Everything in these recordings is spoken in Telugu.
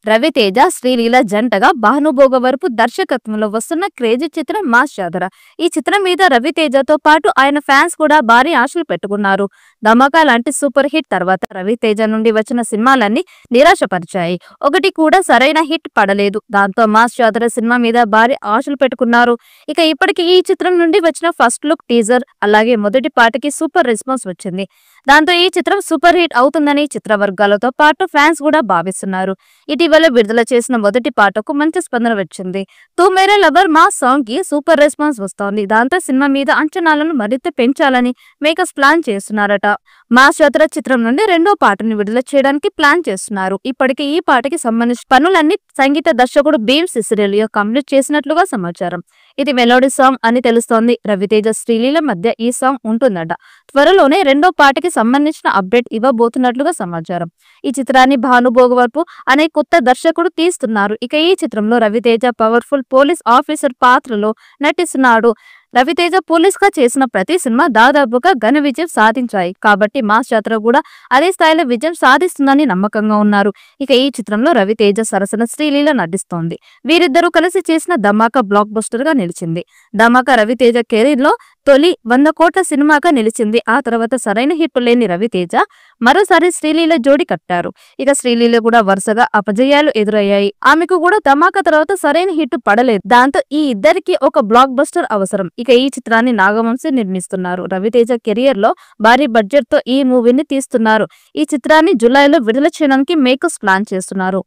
రవితేజ, శ్రీలీల జంటగా భానుభోగవరపు దర్శకత్వంలో వస్తున్న క్రేజీ చిత్రం మాస్ జాతర. ఈ చిత్రం మీద రవితేజతో పాటు ఆయన ఫ్యాన్స్ కూడా భారీ ఆశలు పెట్టుకున్నారు. ధమాకా లాంటి సూపర్ హిట్ తర్వాత రవితేజ నుండి వచ్చిన సినిమాలన్నీ నిరాశపరిచాయి. ఒకటి కూడా సరైన హిట్ పడలేదు. దాంతో మాస్ జాతర సినిమా మీద భారీ ఆశలు పెట్టుకున్నారు. ఇక ఇప్పటికి ఈ చిత్రం నుండి వచ్చిన ఫస్ట్ లుక్, టీజర్ అలాగే మొదటి పాటకి సూపర్ రెస్పాన్స్ వచ్చింది. దాంతో ఈ చిత్రం సూపర్ హిట్ అవుతుందని చిత్ర వర్గాలతో పాటు ఫ్యాన్స్ కూడా భావిస్తున్నారు. ఇటీవల విడుదల చేసిన మొదటి పాటకు మంచి స్పందన వచ్చింది. తూ మేరే లవర్ మా సాంగ్ కి సూపర్ రెస్పాన్స్ వస్తోంది. దాంతో సినిమా మీద అంచనాలను మరింత పెంచాలని మేకర్స్ ప్లాన్ చేస్తున్నారట. మాస్ జాతర చిత్రం నుండి రెండో పాటను విడుదల చేయడానికి ప్లాన్ చేస్తున్నారు. ఇప్పటికే ఈ పాటకి సంబంధించిన పనులన్నీ సంగీత దర్శకుడు భీమ్ సిసిరోలియో కంప్లీట్ చేసినట్లుగా సమాచారం. ఇది మెలోడీ సాంగ్ అని తెలుస్తోంది. రవితేజ, శ్రీలీల మధ్య ఈ సాంగ్ ఉంటుందట. త్వరలోనే రెండో పాటకి సంబంధించిన అప్డేట్ ఇవ్వబోతున్నట్లుగా సమాచారం. ఈ చిత్రాన్ని భానుభోగవరపు అనే కొత్త దర్శకుడు తీస్తున్నారు. ఇక ఈ చిత్రంలో రవితేజ పవర్ఫుల్ పోలీస్ ఆఫీసర్ పాత్రలో నటిస్తున్నాడు. రవితేజ పోలీస్ గా చేసిన ప్రతి సినిమా దాదాపుగా ఘన విజయం సాధించాయి. కాబట్టి మాస్ జాతర కూడా అదే స్థాయిలో విజయం సాధిస్తుందని నమ్మకంగా ఉన్నారు. ఇక ఈ చిత్రంలో రవితేజ సరసన శ్రీలీల నటిస్తోంది. వీరిద్దరూ కలిసి చేసిన ధమాకా బ్లాక్ బస్టర్ గా నిలిచింది. ధమాకా రవితేజ కెరీర్ లో తొలి 100 కోట్ల సినిమాగా నిలిచింది. ఆ తర్వాత సరైన హిట్ లేని రవితేజ మరోసారి శ్రీలీల జోడి కట్టారు. ఇక శ్రీలీల కూడా వరుసగా అపజయాలు ఎదురయ్యాయి. ఆమెకు కూడా ధమాకా తర్వాత సరైన హిట్ పడలేదు. దాంతో ఈ ఇద్దరికి ఒక బ్లాక్ బస్టర్ అవసరం. ఇక ఈ చిత్రాన్ని నాగవంశీ నిర్మిస్తున్నారు. రవితేజ కెరియర్ లో భారీ బడ్జెట్ తో ఈ మూవీని తీస్తున్నారు. ఈ చిత్రాన్ని జూలైలో విడుదల చేయడానికి మేకర్స్ ప్లాన్ చేస్తున్నారు.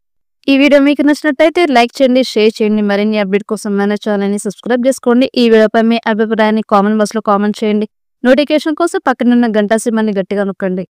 ఈ వీడియో మీకు నచ్చినట్లయితే లైక్ చేయండి, షేర్ చేయండి. మరిన్ని అప్డేట్ కోసం మన ఛానల్ ని సబ్స్క్రైబ్ చేసుకోండి. ఈ వీడియోపై మీ అభిప్రాయాన్ని కామెంట్ బాక్స్ లో కామెంట్ చేయండి. నోటిఫికేషన్ కోసం పక్కనున్న గంట సింబల్ని గట్టిగా నొక్కండి.